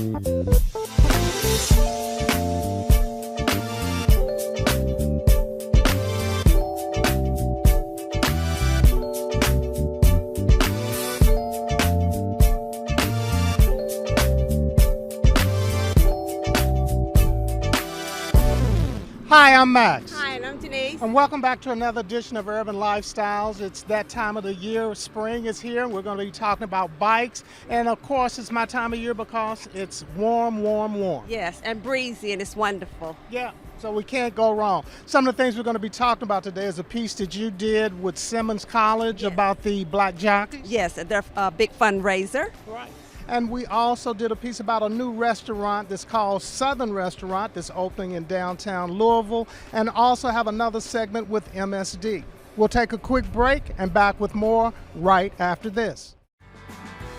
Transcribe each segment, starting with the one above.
Hi, I'm Max. Hi, and I'm Denise. And welcome back to another edition of Urban Lifestyles. It's that time of the year. Spring is here, and we're going to be talking about bikes. And of course, it's my time of year because it's warm, warm, warm. Yes, and breezy, and it's wonderful. Yeah, so we can't go wrong. Some of the things we're going to be talking about today is a piece that you did with Simmons College about the black jockeys. Yes, they're a big fundraiser. Right. And we also did a piece about a new restaurant that's called Southern Restaurant that's opening in downtown Louisville, and also have another segment with MSD. We'll take a quick break and back with more right after this.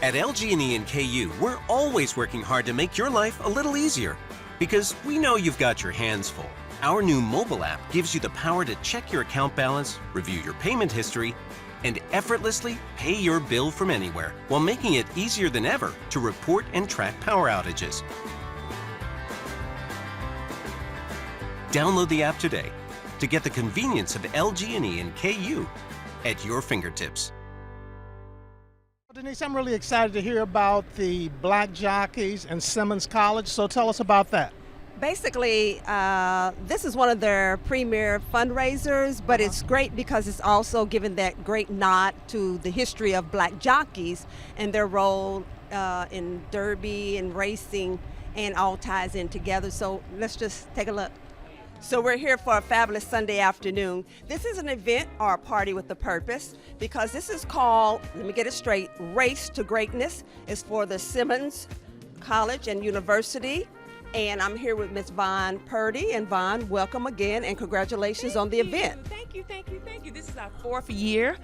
At LG&E and KU, we're always working hard to make your life a little easier because we know you've got your hands full. Our new mobile app gives you the power to check your account balance, review your payment history, and effortlessly pay your bill from anywhere while making it easier than ever to report and track power outages. Download the app today to get the convenience of LG&E and KU at your fingertips. Denise, I'm really excited to hear about the black jockeys and Simmons College, so tell us about that. Basically, this is one of their premier fundraisers, but it's great because it's also given that great nod to the history of black jockeys and their role in derby and racing, and all ties in together. So let's just take a look. So we're here for a fabulous Sunday afternoon. This is an event or a party with a purpose because this is called, let me get it straight, Race to Greatness. It's for the Simmons College and University. And I'm here with Ms. Vaughn Purdy. And Vaughn, welcome again and congratulations on the event. Thank you. This is our 4th year.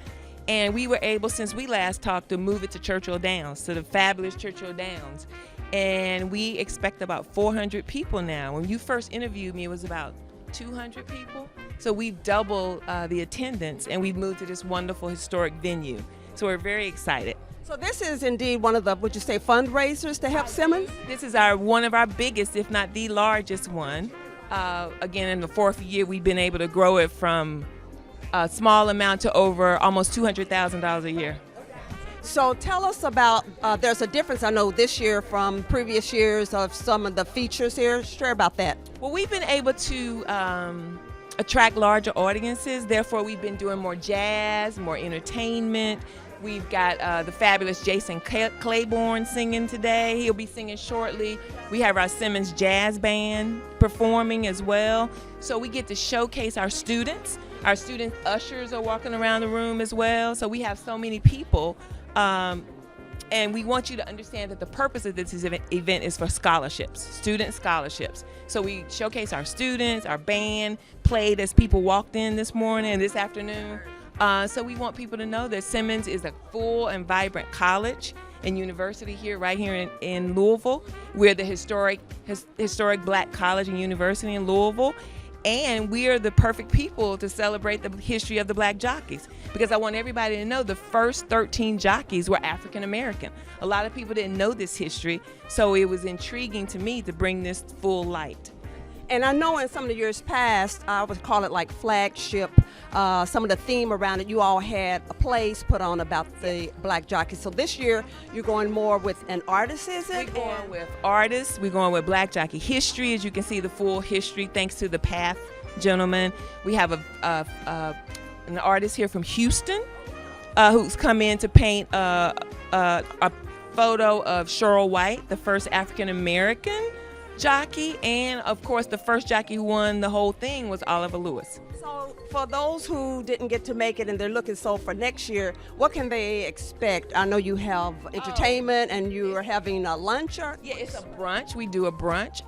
And we were able, since we last talked, to move it to Churchill Downs, to the fabulous Churchill Downs. And we expect about 400 people now. When you first interviewed me, it was about 200 people. So we've doubled the attendance, and we've moved to this wonderful historic venue. So we're very excited. So this is indeed one of the, would you say, fundraisers to help Simmons? This is one of our biggest, if not the largest one. Again, in the 4th year, we've been able to grow it from a small amount to over almost $200,000 a year. So tell us about, there's a difference, I know, this year from previous years of some of the features here. Share about that. Well, we've been able to attract larger audiences. Therefore, we've been doing more jazz, more entertainment. We've got the fabulous Jason Claiborne singing today. He'll be singing shortly. We have our Simmons Jazz Band performing as well. So we get to showcase our students. Our student ushers are walking around the room as well. So we have so many people. And we want you to understand that the purpose of this event is for scholarships, student scholarships. So we showcase our students, our band played as people walked in this morning and this afternoon. So we want people to know that Simmons is a full and vibrant college and university right here in Louisville. We're the historic black college and university in Louisville. And we are the perfect people to celebrate the history of the black jockeys, because I want everybody to know the first 13 jockeys were African American. A lot of people didn't know this history, so it was intriguing to me to bring this full light. And I know in some of the years past, I would call it like flagship, some of the theme around it, you all had a plays put on about the black jockeys. So this year, you're going more with an artist, is it? We're going with artists. We're going with black jockey history. As you can see, the full history, thanks to the Path gentleman. We have an artist here from Houston who's come in to paint a photo of Cheryl White, the first African-American jockey, and of course the first jockey who won the whole thing was Oliver Lewis. So for those who didn't get to make it and they're looking for next year, what can they expect? I know you have entertainment and you are having a lunch or? Yeah, it's a brunch. We do a brunch.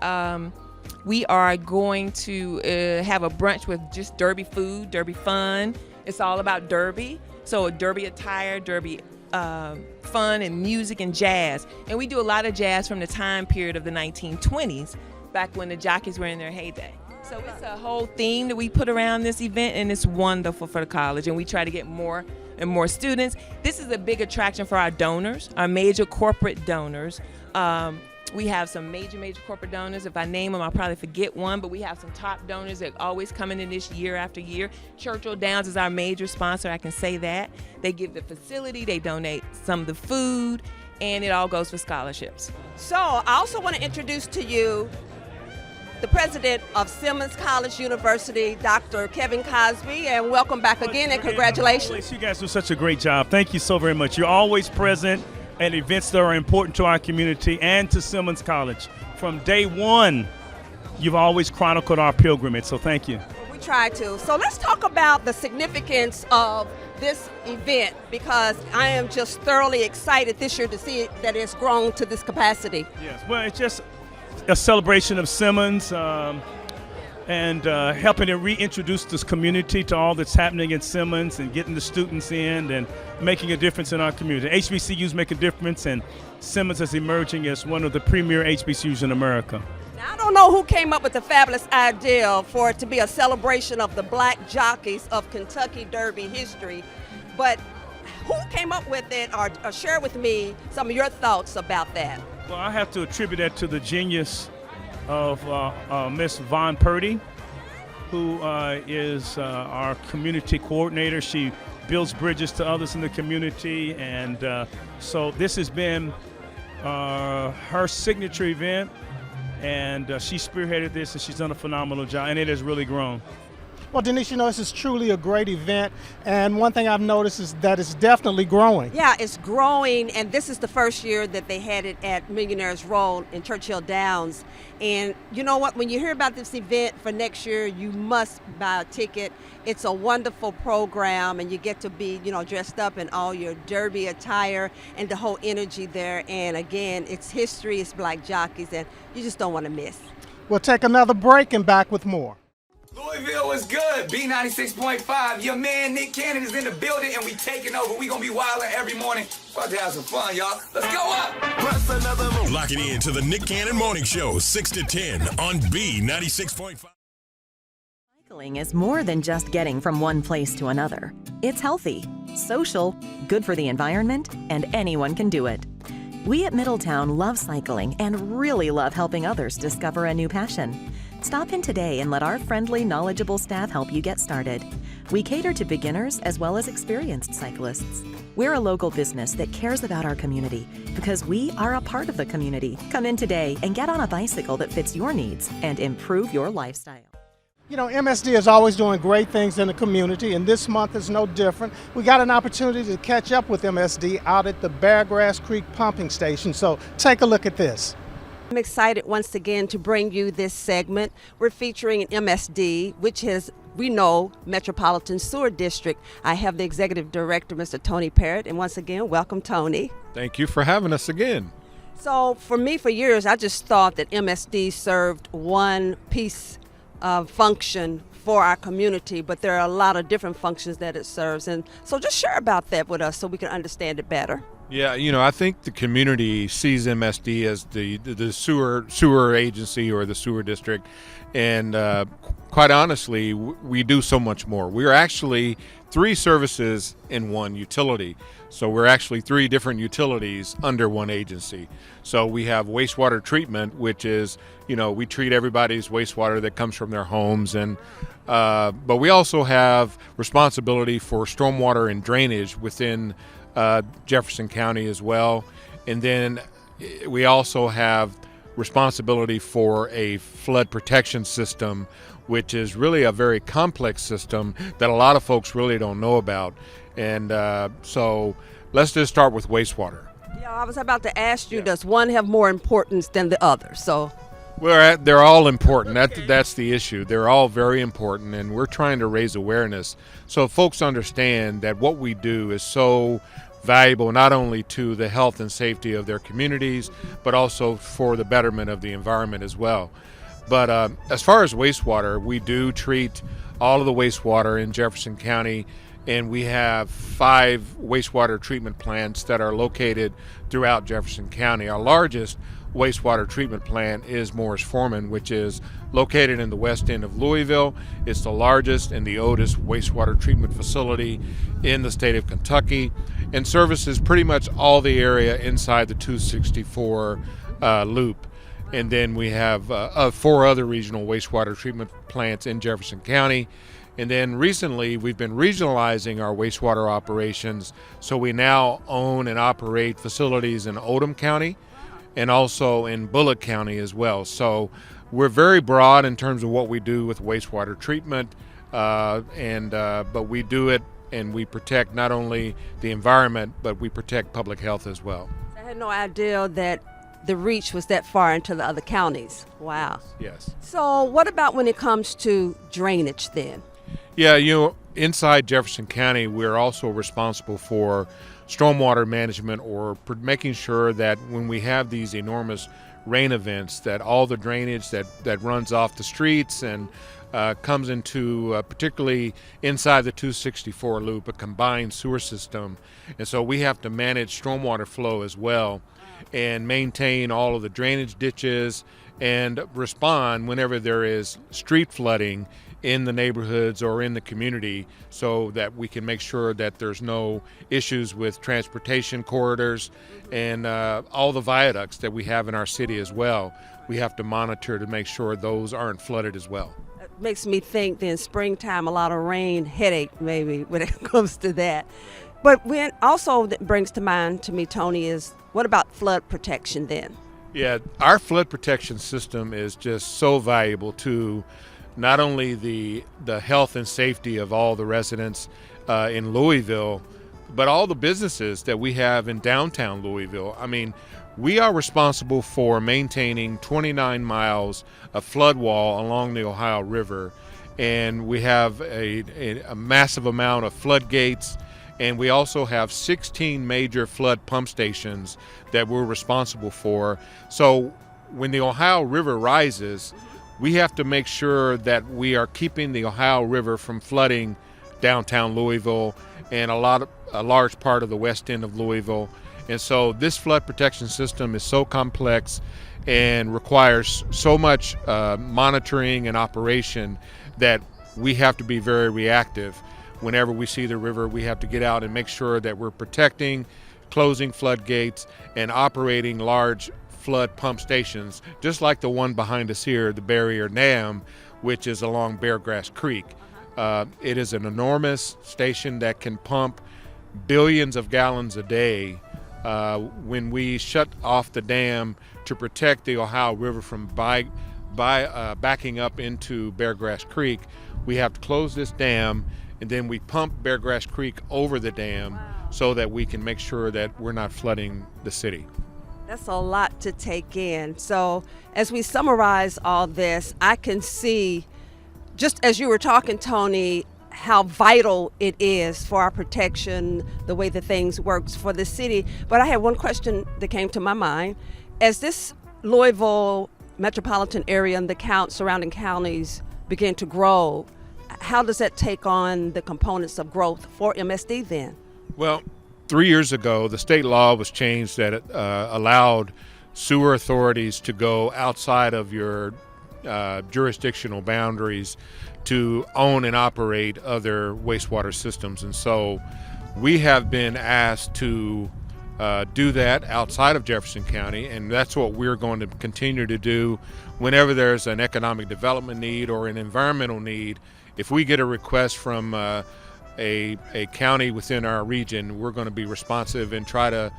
We are going to have a brunch with just derby food, derby fun. It's all about derby. So derby attire, derby fun and music and jazz. And we do a lot of jazz from the time period of the 1920s, back when the jockeys were in their heyday. So it's a whole theme that we put around this event, and it's wonderful for the college, and we try to get more and more students. This is a big attraction for our donors, our major corporate donors. We have some major corporate donors. If I name them, I'll probably forget one, but we have some top donors that are always coming in this year after year. Churchill Downs is our major sponsor, I can say that. They give the facility, they donate some of the food, and it all goes for scholarships. So I also want to introduce to you the president of Simmons College University, Dr. Kevin Cosby, and welcome back again, and congratulations. You guys do such a great job. Thank you so very much. You're always present at events that are important to our community and to Simmons College. From day one, you've always chronicled our pilgrimage, so thank you. We try to. So let's talk about the significance of this event, because I am just thoroughly excited this year to see that it's grown to this capacity. Yes, well, it's just a celebration of Simmons and helping to reintroduce this community to all that's happening in Simmons and getting the students in and making a difference in our community. HBCUs make a difference, and Simmons is emerging as one of the premier HBCUs in America. Now, I don't know who came up with the fabulous idea for it to be a celebration of the black jockeys of Kentucky Derby history, but who came up with it, or share with me some of your thoughts about that? Well, I have to attribute that to the genius of Miss Von Purdy, who is our community coordinator. She builds bridges to others in the community, and so this has been her signature event, and she spearheaded this, and she's done a phenomenal job, and it has really grown. Well, Denise, you know, this is truly a great event, and one thing I've noticed is that it's definitely growing. Yeah, it's growing, and this is the first year that they had it at Millionaires Row in Churchill Downs. And you know what? When you hear about this event for next year, you must buy a ticket. It's a wonderful program, and you get to be, you know, dressed up in all your derby attire and the whole energy there. And again, it's history, it's black jockeys, and you just don't want to miss. We'll take another break and back with more. Louisville was good. B96.5. Your man Nick Cannon is in the building, and we taking over. We gonna be wilding every morning. About to have some fun, y'all. Let's go up. Lock it in to the Nick Cannon Morning Show, 6 to 10 on B96.5. Cycling is more than just getting from one place to another. It's healthy, social, good for the environment, and anyone can do it. We at Middletown love cycling and really love helping others discover a new passion. Stop in today and let our friendly, knowledgeable staff help you get started. We cater to beginners as well as experienced cyclists. We're a local business that cares about our community because we are a part of the community. Come in today and get on a bicycle that fits your needs and improve your lifestyle. You know, MSD is always doing great things in the community, and this month is no different. We got an opportunity to catch up with MSD out at the Beargrass Creek Pumping Station, so take a look at this. I'm excited once again to bring you this segment. We're featuring MSD, which is, we know, Metropolitan Sewer District. I have the Executive Director, Mr. Tony Parrott, and once again, welcome, Tony. Thank you for having us again. So for me, for years, I just thought that MSD served one piece of function for our community, but there are a lot of different functions that it serves. And so just share about that with us so we can understand it better. Yeah, you know, I think the community sees MSD as the sewer agency or the sewer district, and quite honestly, we do so much more. We're actually 3 services in one utility. So we're actually 3 different utilities under one agency. So we have wastewater treatment, which is, you know, we treat everybody's wastewater that comes from their homes, and but we also have responsibility for stormwater and drainage within Jefferson County as well. And then we also have responsibility for a flood protection system, which is really a very complex system that a lot of folks really don't know about. And so let's just start with wastewater. Yeah, I was about to ask you, does one have more importance than the other? So, well, they're all important. That's the issue. They're all very important, and we're trying to raise awareness so folks understand that what we do is so valuable not only to the health and safety of their communities, but also for the betterment of the environment as well. But as far as wastewater, we do treat all of the wastewater in Jefferson County, and we have 5 wastewater treatment plants that are located throughout Jefferson County. Our largest wastewater treatment plant is Morris Foreman, which is located in the west end of Louisville. It's the largest and the oldest wastewater treatment facility in the state of Kentucky, and services pretty much all the area inside the 264 loop. And then we have 4 other regional wastewater treatment plants in Jefferson County. And then recently, we've been regionalizing our wastewater operations, so we now own and operate facilities in Oldham County and also in Bullock County as well. So we're very broad in terms of what we do with wastewater treatment, but we do it and we protect not only the environment, but we protect public health as well. I had no idea that the reach was that far into the other counties. Wow. Yes. So what about when it comes to drainage then? Yeah, inside Jefferson County, we're also responsible for stormwater management, or making sure that when we have these enormous rain events, that all the drainage that runs off the streets and comes into, particularly inside the 264 loop, a combined sewer system. And so we have to manage stormwater flow as well and maintain all of the drainage ditches and respond whenever there is street flooding in the neighborhoods or in the community, so that we can make sure that there's no issues with transportation corridors and all the viaducts that we have in our city as well. We have to monitor to make sure those aren't flooded as well. It makes me think then springtime, a lot of rain, headache maybe when it comes to that. But when also that brings to mind to me, Tony, is what about flood protection then? Yeah, our flood protection system is just so valuable to not only the health and safety of all the residents in Louisville, but all the businesses that we have in downtown Louisville. I mean, we are responsible for maintaining 29 miles of flood wall along the Ohio River, and we have a massive amount of floodgates, and we also have 16 major flood pump stations that we're responsible for. So when the Ohio River rises, we have to make sure that we are keeping the Ohio River from flooding downtown Louisville and a large part of the west end of Louisville. And so this flood protection system is so complex and requires so much monitoring and operation that we have to be very reactive. Whenever we see the river, we have to get out and make sure that we're protecting, closing floodgates, and operating large flood pump stations, just like the one behind us here, the Barrier Dam, which is along Beargrass Creek. It is an enormous station that can pump billions of gallons a day. When we shut off the dam to protect the Ohio River from backing up into Beargrass Creek, we have to close this dam, and then we pump Beargrass Creek over the dam so that we can make sure that we're not flooding the city. That's a lot to take in. So as we summarize all this, I can see, just as you were talking, Tony, how vital it is for our protection, the way that things works for the city. But I had one question that came to my mind. As this Louisville metropolitan area and the surrounding counties begin to grow, how does that take on the components of growth for MSD then? Well, 3 years ago, the state law was changed that allowed sewer authorities to go outside of your jurisdictional boundaries to own and operate other wastewater systems. And so we have been asked to do that outside of Jefferson County, and that's what we're going to continue to do whenever there's an economic development need or an environmental need. If we get a request from a county within our region, we're going to be responsive and try to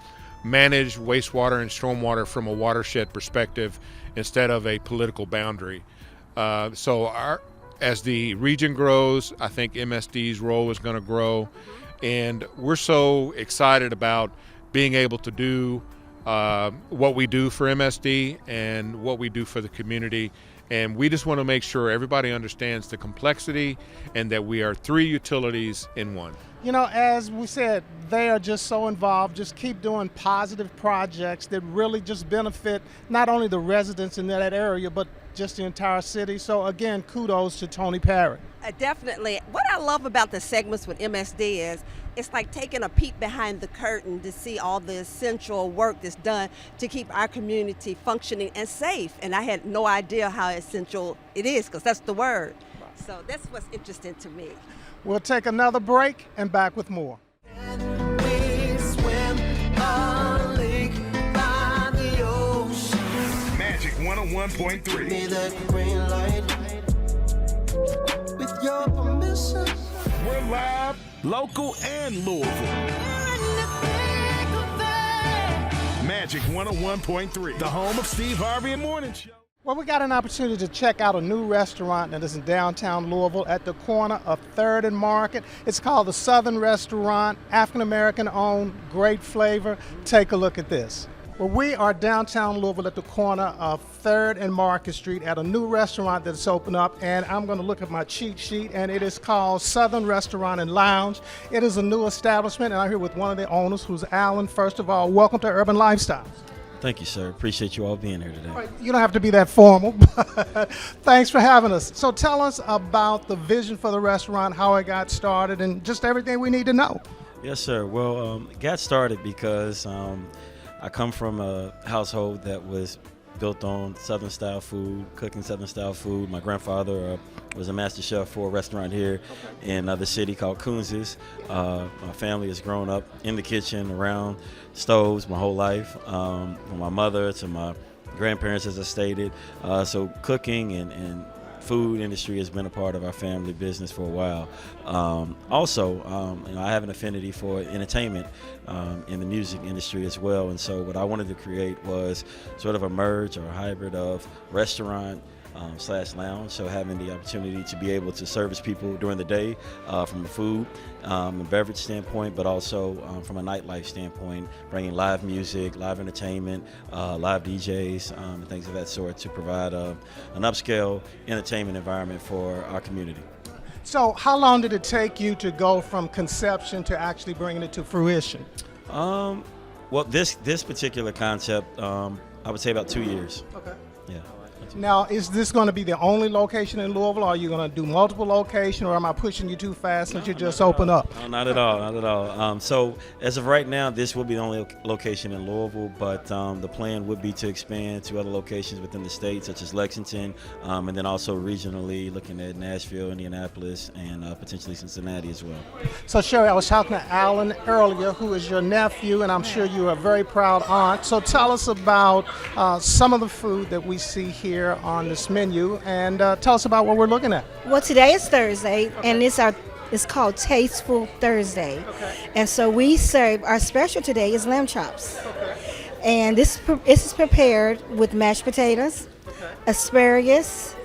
manage wastewater and stormwater from a watershed perspective instead of a political boundary. As the region grows, I think MSD's role is going to grow, and we're so excited about being able to do what we do for MSD and what we do for the community. And we just want to make sure everybody understands the complexity and that we are 3 utilities in one. You know, as we said, they are just so involved. Just keep doing positive projects that really just benefit not only the residents in that area, but just the entire city. So again, kudos to Tony Parrott. Definitely. What I love about the segments with MSD is it's like taking a peek behind the curtain to see all the essential work that's done to keep our community functioning and safe. And I had no idea how essential it is, because that's the word. So that's what's interesting to me. We'll take another break and back with more. Magic 101. 101.3. Need that green light. With your permission. We're live, local, and Louisville. Magic 101.3, the home of Steve Harvey and Morning Show. Well, we got an opportunity to check out a new restaurant that is in downtown Louisville at the corner of 3rd and Market. It's called the Southern Restaurant, African-American owned, great flavor. Take a look at this. Well, we are downtown Louisville at the corner of 3rd and Market Street at a new restaurant that's opened up, and I'm going to look at my cheat sheet, and it is called Southern Restaurant and Lounge. It is a new establishment, and I'm here with one of the owners, who's Alan. First of all, welcome to Urban Lifestylez. Thank you, sir. Appreciate you all being here today. All right, you don't have to be that formal, but thanks for having us. So tell us about the vision for the restaurant, how it got started, and just everything we need to know. Yes, sir. Well, it got started because I come from a household that was built on Southern-style food, cooking Southern-style food. My grandfather was a master chef for a restaurant here in the city called Coons's. My family has grown up in the kitchen, around stoves my whole life, from my mother to my grandparents, as I stated. So cooking and food industry has been a part of our family business for a while. I have an affinity for entertainment in the music industry as well. And so what I wanted to create was sort of a merge or a hybrid of restaurant / lounge. So having the opportunity to be able to service people during the day from a food and beverage standpoint, but also from a nightlife standpoint, bringing live music, live entertainment, live DJs, and things of that sort to provide an upscale entertainment environment for our community. So how long did it take you to go from conception to actually bringing it to fruition? Well, this particular concept, I would say about 2 years. Okay. Yeah. Now, is this going to be the only location in Louisville, or are you going to do multiple locations, or am I pushing you too fast since you just opened up? No, not at all, not at all. So as of right now, this will be the only location in Louisville, but the plan would be to expand to other locations within the state, such as Lexington, and then also regionally looking at Nashville, Indianapolis, and potentially Cincinnati as well. So, Sherry, I was talking to Alan earlier, who is your nephew, and I'm sure you're a very proud aunt. So tell us about some of the food that we see here on this menu, and tell us about what we're looking at. Well, today is Thursday, and it's called Tasteful Thursday. Okay. And so we serve, our special today is lamb chops. Okay. And this is prepared with mashed potatoes, asparagus,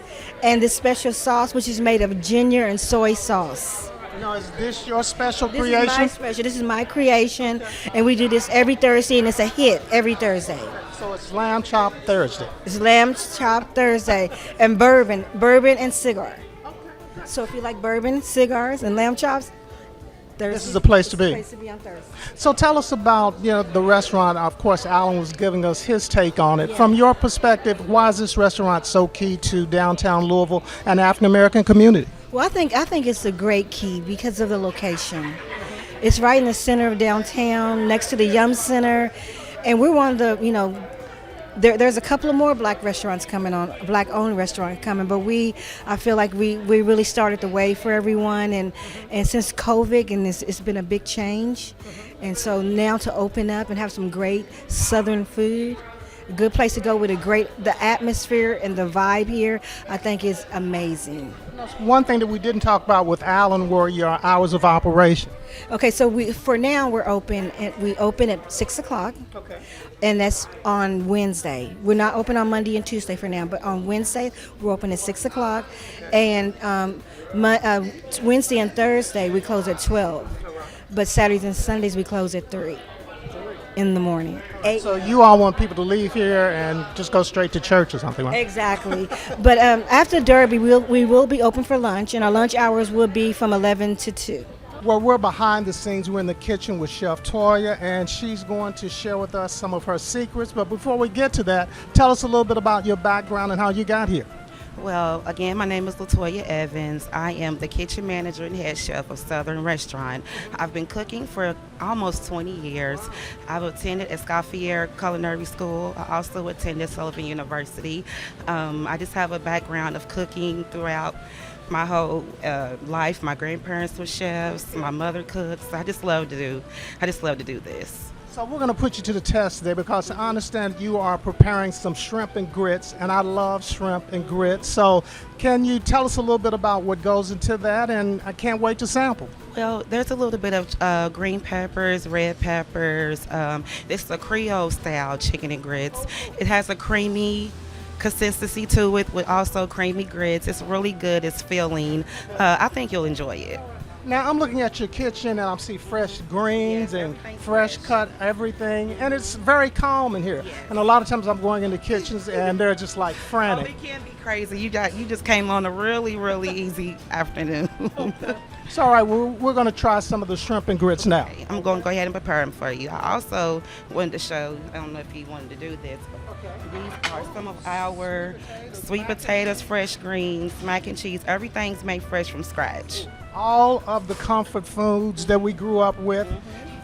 and this special sauce, which is made of ginger and soy sauce. Now, is this your special This creation? is my special. This is my creation, and we do this every Thursday, and it's a hit every Thursday. So it's Lamb Chop Thursday. It's Lamb Chop Thursday, and bourbon and cigar. So if you like bourbon, cigars, and lamb chops, Thursday, this is the place to be. Place to be on Thursday. So tell us about the restaurant. Of course, Alan was giving us his take on it. From your perspective, why is this restaurant so key to downtown Louisville and the African American community? Well, I think it's a great key because of the location. It's right in the center of downtown, next to the Yum Center, and we're one of the, there's a couple of more black restaurants coming on, black-owned restaurants coming, but I feel like we really started the way for everyone, and since COVID, and it's been a big change, and so now to open up and have some great Southern food, a good place to go with the atmosphere and the vibe here, I think is amazing. One thing that we didn't talk about with Alan were your hours of operation. Okay, so we're open, and we open at 6 o'clock. Okay. And that's on Wednesday. We're not open on Monday and Tuesday for now, but on Wednesday we're open at 6 o'clock, and Wednesday and Thursday we close at 12. But Saturdays and Sundays we close at 3 in the morning. So you all want people to leave here and just go straight to church or something, right? Exactly. But after Derby, we will be open for lunch, and our lunch hours will be from 11 to 2. Well, we're behind the scenes. We're in the kitchen with Chef Toya, and she's going to share with us some of her secrets. But before we get to that, tell us a little bit about your background and how you got here. Well, again, my name is LaToya Evans. I am the kitchen manager and head chef of Southern Restaurant. I've been cooking for almost 20 years. I've attended Escoffier Culinary School. I also attended Sullivan University. I just have a background of cooking throughout my whole life. My grandparents were chefs. My mother cooks. I just love to do this. So we're going to put you to the test today because I understand you are preparing some shrimp and grits, and I love shrimp and grits. So can you tell us a little bit about what goes into that? And I can't wait to sample. Well, there's a little bit of green peppers, red peppers. This is a Creole style chicken and grits. It has a creamy consistency to it with also creamy grits. It's really good. It's filling. I think you'll enjoy it. Now I'm looking at your kitchen and I see fresh greens and fresh cut everything, and it's very calm in here. And a lot of times I'm going into kitchens and they're just like frantic. Oh, it can be crazy. You just came on a really easy afternoon. So all right, we're going to try some of the shrimp and grits now. Okay, I'm going to go ahead and prepare them for you. I also wanted to show, I don't know if you wanted to do this, but these are some of our sweet potatoes, fresh greens, mac and cheese. Everything's made fresh from scratch. All of the comfort foods that we grew up with,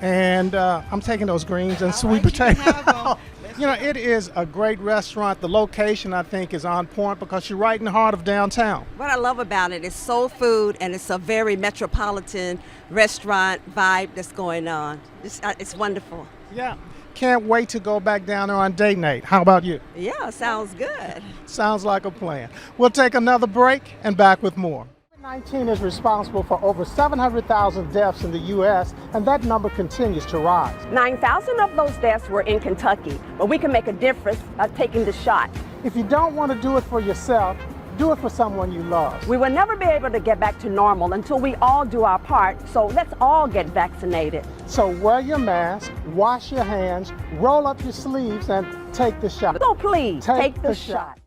and I'm taking those greens and sweet potatoes. You know, it is a great restaurant. The location, I think, is on point because you're right in the heart of downtown. What I love about it is soul food, and it's a very metropolitan restaurant vibe that's going on. It's wonderful. Yeah. Can't wait to go back down there on date night. How about you? Yeah, sounds good. Sounds like a plan. We'll take another break and back with more. COVID-19 is responsible for over 700,000 deaths in the U.S., and that number continues to rise. 9,000 of those deaths were in Kentucky, but we can make a difference by taking the shot. If you don't want to do it for yourself, do it for someone you love. We will never be able to get back to normal until we all do our part, so let's all get vaccinated. So wear your mask, wash your hands, roll up your sleeves, and take the shot. So please, take the shot.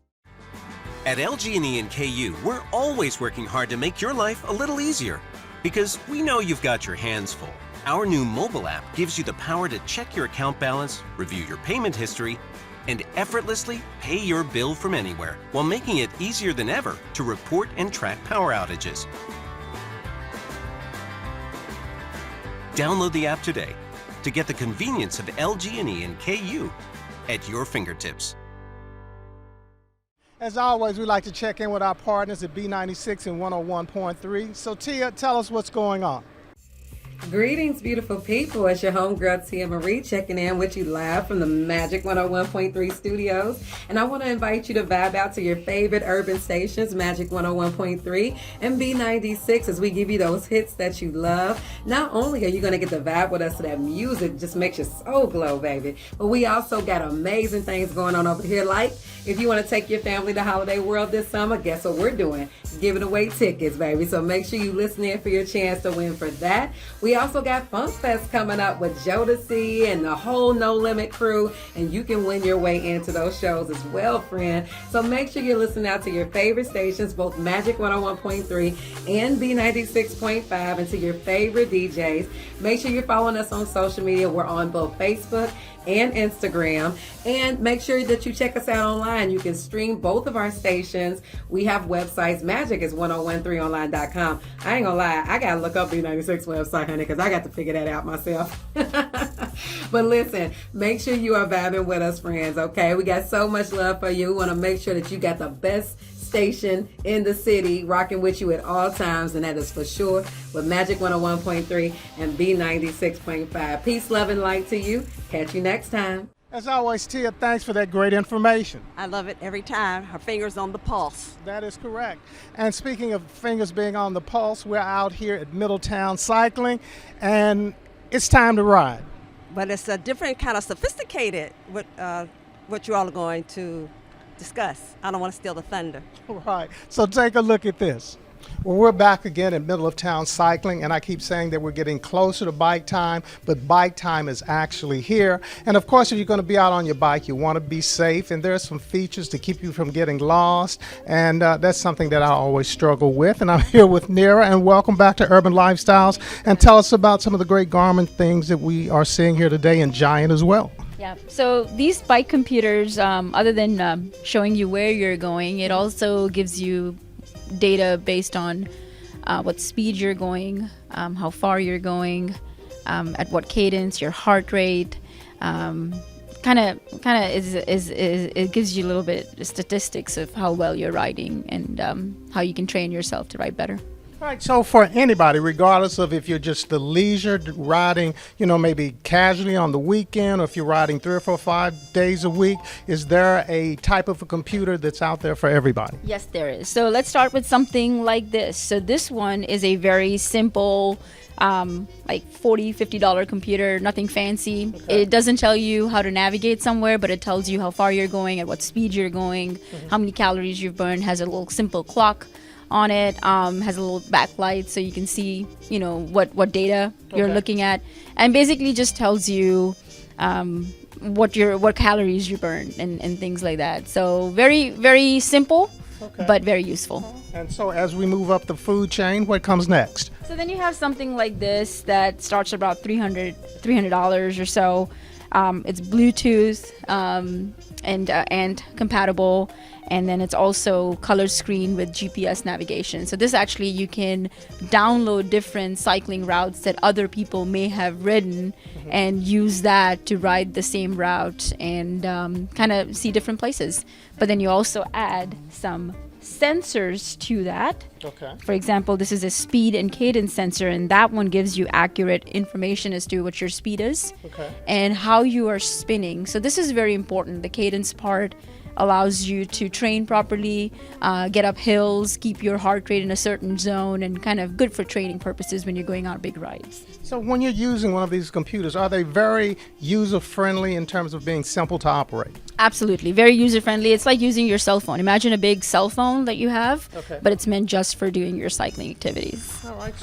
At LG&E and KU, we're always working hard to make your life a little easier. Because we know you've got your hands full. Our new mobile app gives you the power to check your account balance, review your payment history, and effortlessly pay your bill from anywhere, while making it easier than ever to report and track power outages. Download the app today to get the convenience of LG&E and KU at your fingertips. As always, we like to check in with our partners at B96 and 101.3. So Tia, tell us what's going on. Greetings, beautiful people. It's your homegirl, Tia Marie, checking in with you live from the Magic 101.3 studios. And I want to invite you to vibe out to your favorite urban stations, Magic 101.3 and B96, as we give you those hits that you love. Not only are you going to get the vibe with us to that music, just makes your soul glow, baby, but we also got amazing things going on over here. Like, if you want to take your family to Holiday World this summer, guess what we're doing? Giving away tickets, baby. So make sure you listen in for your chance to win for that. We also got Funk Fest coming up with Jodeci and the whole No Limit crew, and you can win your way into those shows as well, friend. So make sure you're listening out to your favorite stations, both Magic 101.3 and B96.5, and to your favorite DJs. Make sure you're following us on social media. We're on both Facebook and Instagram, and make sure that you check us out online. You can stream both of our stations. We have websites. Magic is 1013online.com. I ain't gonna lie, I gotta look up the 96 website, honey, because I got to figure that out myself. But listen, make sure you are vibing with us, friends, okay? We got so much love for you. We want to make sure that you got the best station in the city rocking with you at all times, and that is for sure with Magic 101.3 and B96.5. Peace, love, and light to you. Catch you next time. As always, Tia, thanks for that great information. I love it every time. Her fingers on the pulse. That is correct. And speaking of fingers being on the pulse, we're out here at Middletown cycling, and it's time to ride. But it's a different kind of sophisticated what you all are going to discuss. I don't want to steal the thunder. Right. So take a look at this. Well, we're back again in middle of town cycling, and I keep saying that we're getting closer to bike time, but bike time is actually here. And of course, if you're going to be out on your bike, you want to be safe, and there's some features to keep you from getting lost, and that's something that I always struggle with. And I'm here with Nira, and welcome back to Urban Lifestyles, and tell us about some of the great Garmin things that we are seeing here today, and Giant as well. Yeah, so these bike computers, other than showing you where you're going, it also gives you data based on what speed you're going, how far you're going, at what cadence, your heart rate. It gives you a little bit of statistics of how well you're riding and how you can train yourself to ride better. Right, so for anybody, regardless of if you're just the leisure riding, maybe casually on the weekend, or if you're riding 3 or 4 or 5 days a week, is there a type of a computer that's out there for everybody? Yes, there is. So let's start with something like this. So this one is a very simple, like $40-$50 computer, nothing fancy. Okay. It doesn't tell you how to navigate somewhere, but it tells you how far you're going, at what speed you're going, how many calories you've burned. Has a little simple clock on it, has a little backlight so you can see what data you're looking at, and basically just tells you what calories you burn and things like that. So very, very simple, but very useful. And so as we move up the food chain, what comes next? So then you have something like this that starts at about $300 or so. It's Bluetooth and compatible, and then it's also color screen with GPS navigation. So this actually, you can download different cycling routes that other people may have ridden and use that to ride the same route and kind of see different places. But then you also add some sensors to that. Okay. For example, this is a speed and cadence sensor, and that one gives you accurate information as to what your speed is and how you are spinning. So this is very important. The cadence part allows you to train properly, get up hills, keep your heart rate in a certain zone, and kind of good for training purposes when you're going on big rides. So when you're using one of these computers, are they very user-friendly in terms of being simple to operate? Absolutely, very user-friendly. It's like using your cell phone. Imagine a big cell phone that you have, but it's meant just for doing your cycling activities. All right,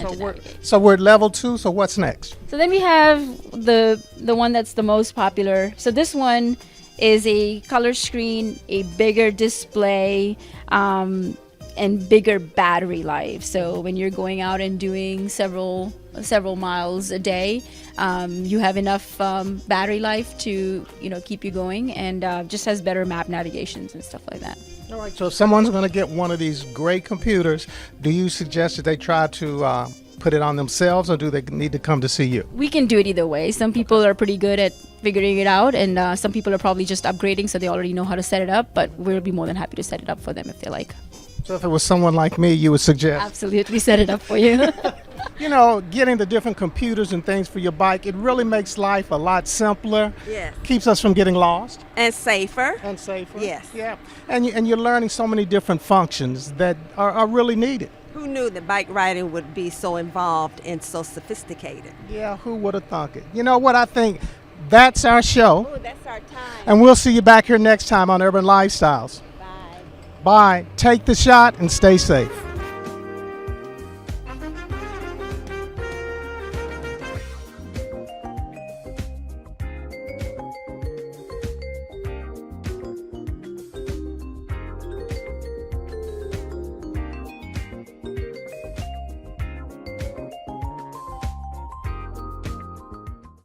so we're at level 2, so what's next? So then we have the one that's the most popular. So this one is a color screen, a bigger display, and bigger battery life. So when you're going out and doing several miles a day, you have enough battery life to keep you going, and just has better map navigations and stuff like that. All right, so if someone's going to get one of these great computers, do you suggest that they try to put it on themselves, or do they need to come to see you? We can do it either way. Some people are pretty good at figuring it out, and some people are probably just upgrading, so they already know how to set it up, but we'll be more than happy to set it up for them if they like. So if it was someone like me, you would suggest? Absolutely, set it up for you. Getting the different computers and things for your bike, it really makes life a lot simpler. Yes. Keeps us from getting lost. And safer. And safer. Yes. Yeah. And you're learning so many different functions that are really needed. Who knew that bike riding would be so involved and so sophisticated? Yeah, who would have thunk it? You know what, I think that's our show. Oh, that's our time. And we'll see you back here next time on Urban Lifestyles. Bye. Bye. Take the shot and stay safe.